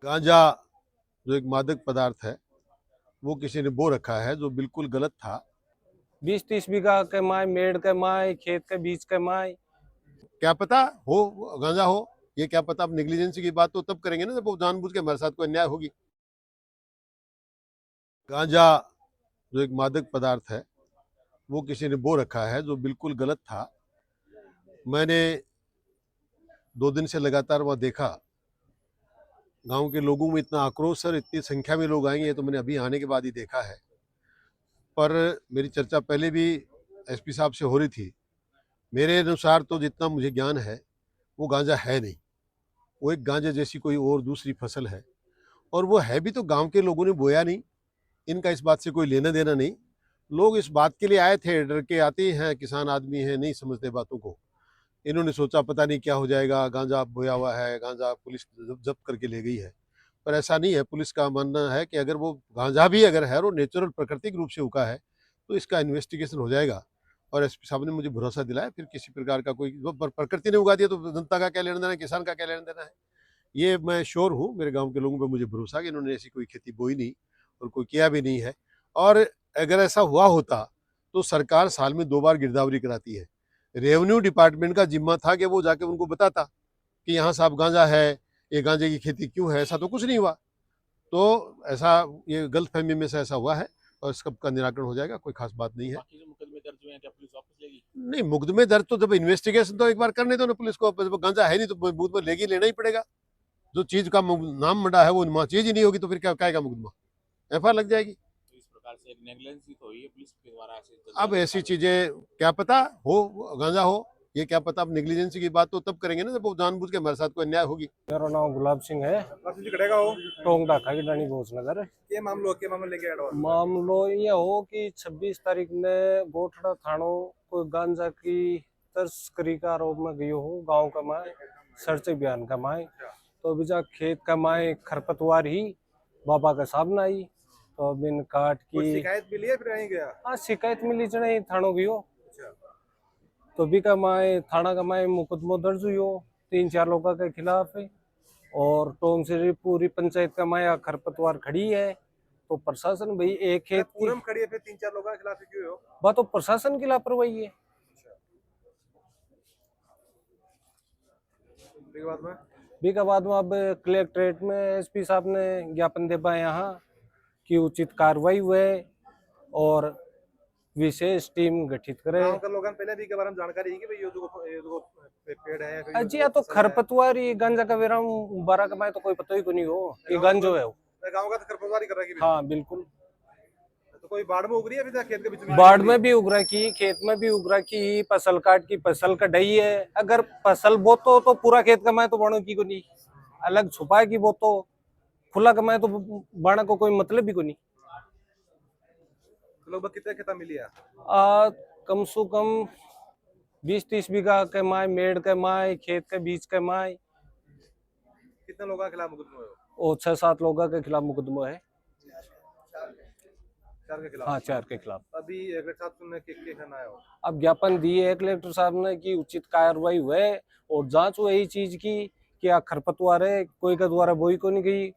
गांजा जो एक मादक पदार्थ है वो किसी ने बो रखा है जो बिल्कुल गलत था। 20-30 बीघा के माय, मेड़ के माय, खेत के बीच के माय। क्या पता हो गांजा हो, ये क्या पता। अब नेग्लिजेंसी की बात तो तब करेंगे ना जब वो जानबूझ के हमारे साथ कोई अन्याय होगी। गांजा जो एक मादक पदार्थ है वो किसी ने बो रखा है जो बिल्कुल गलत था। मैंने 2 दिन से लगातार वह देखा। गांव के लोगों में इतना आक्रोश और इतनी संख्या में लोग आएंगे तो मैंने अभी आने के बाद ही देखा है। पर मेरी चर्चा पहले भी एसपी साहब से हो रही थी। मेरे अनुसार तो जितना मुझे ज्ञान है वो गांजा है नहीं। वो एक गांजा जैसी कोई और दूसरी फसल है, और वो है भी तो गांव के लोगों ने बोया नहीं। इनका इस बात से कोई लेना देना नहीं। लोग इस बात के लिए आए थे, डर के आते हैं, किसान आदमी हैं, नहीं समझते बातों को। इन्होंने सोचा पता नहीं क्या हो जाएगा, गांजा बोया हुआ है, गांजा पुलिस जब्त करके ले गई है। पर ऐसा नहीं है। पुलिस का मानना है कि अगर वो गांजा भी अगर है और नेचुरल प्राकृतिक रूप से उगा है तो इसका इन्वेस्टिगेशन हो जाएगा। और एसपी साहब ने मुझे भरोसा दिलाया। फिर किसी प्रकार का कोई प्रकृति ने उगा दिया तो जनता का क्या लेना देना है, किसान का क्या लेना देना है। ये मैं श्योर हूँ, मेरे गांव के लोगों पर मुझे भरोसा कि इन्होंने ऐसी कोई खेती बोई नहीं और कोई किया भी नहीं है। और अगर ऐसा हुआ होता तो सरकार साल में 2 बार गिरदावरी कराती है। रेवेन्यू डिपार्टमेंट का जिम्मा था कि वो जाके उनको बताता कि यहाँ साहब गांजा है, ये गांजे की खेती क्यों है। ऐसा तो कुछ नहीं हुआ। तो ऐसा ये गलतफहमी में से ऐसा हुआ है और इसका का निराकरण हो जाएगा, कोई खास बात नहीं है। बाकी जो मुकदमे दर्ज हुए हैं क्या पुलिस वापस लेगी? नहीं, मुकदमे दर्ज तो जब इन्वेस्टिगेशन तो एक बार करने दो ना पुलिस को। जब गांजा है नहीं तो मुकदमा लेगी, लेना ही पड़ेगा। जो चीज का नाम मंडा है वो चीज ही नहीं होगी तो फिर क्या का मुकदमा, एफआईआर लग जाएगी। तो इस प्रकार से एक नेग्लिजेंसी तो हुई है पुलिस के द्वारा ऐसे अब ऐसी चीजें क्या पता हो गांजा हो, ये क्या पता। अब नेग्लिजेंसी की बात तो तब करेंगे ना जब वो जानबूझ के हमारे साथ कोई अन्याय होगी। मेरा नाम गुलाब सिंह है। जी कटेगा हो टोंग डाका की डानी भोजनगर। के मामलो लेके आए हो? मामलो ये हो कि 26 तारीख ने गोठड़ा थानो कोई गांजा की तस्करी का आरोप में गयो हो गांव का माए सर्च अभियान का माए। तो अभी जा खेत का माए खरपतवार ही बाबा का सामने आई। तो अब इन काट कोई की शिकायत मिली है फिर नहीं गया? हाँ शिकायत मिली चढ़े थानो गयो। अच्छा। तो भी का माए थाना का माए मुकदमो दर्ज हुई 3-4 लोगों के खिलाफ है। और टोंग से पूरी पंचायत का माया खरपतवार खड़ी है। तो प्रशासन भाई एक खेत की पूरम खड़ी है फिर 3-4 लोगों के खिलाफ क्यों हो? बात तो प्रशासन की लापरवाही है। के बाद में भी का बाद में अब कलेक्ट्रेट में एसपी साहब ने ज्ञापन दे पाए यहाँ कि उचित कार्रवाई हुए और विशेष टीम गठित करे। गांव के लोगों पहले भी के बारे में जानकारी है कि भाई ये जो पेड़ है फिर जी या तो खरपतवार ही गांजा का वेरा 12 कमाए तो कोई पता ही को नहीं हो कि गांजो है वो। गांव का तो खरपतवार ही कर रहा है कि हाँ बिल्कुल। तो कोई बाढ़ में उग रही है अभी खेत के बीच में? बाढ़ में भी उगरा की, खेत में भी उगरा की, फसल काट की फसल कटाई है। अगर फसल बोतो तो पूरा खेत कमाए तो बाणों की को नहीं, अलग छुपा की बोतो खुला कमाए तो बाणा को कोई मतलब ही को नहीं। तो लगभग कितने खेता मिली है? कम से कम 20-30 बीघा के माय, मेड़ के माय, खेत के बीच के माय। कितने लोगों के खिलाफ मुकदमा है? और 6-7 लोगों के खिलाफ मुकदमा है। 4 के खिलाफ? हाँ 4 के खिलाफ। अभी एक साथ सुनने के खाना है? अब ज्ञापन दिए है कलेक्टर साहब ने कि उचित कार्रवाई हुए और जांच हुई चीज की कि खरपतवार है कोई के द्वारा बोई को नहीं गई।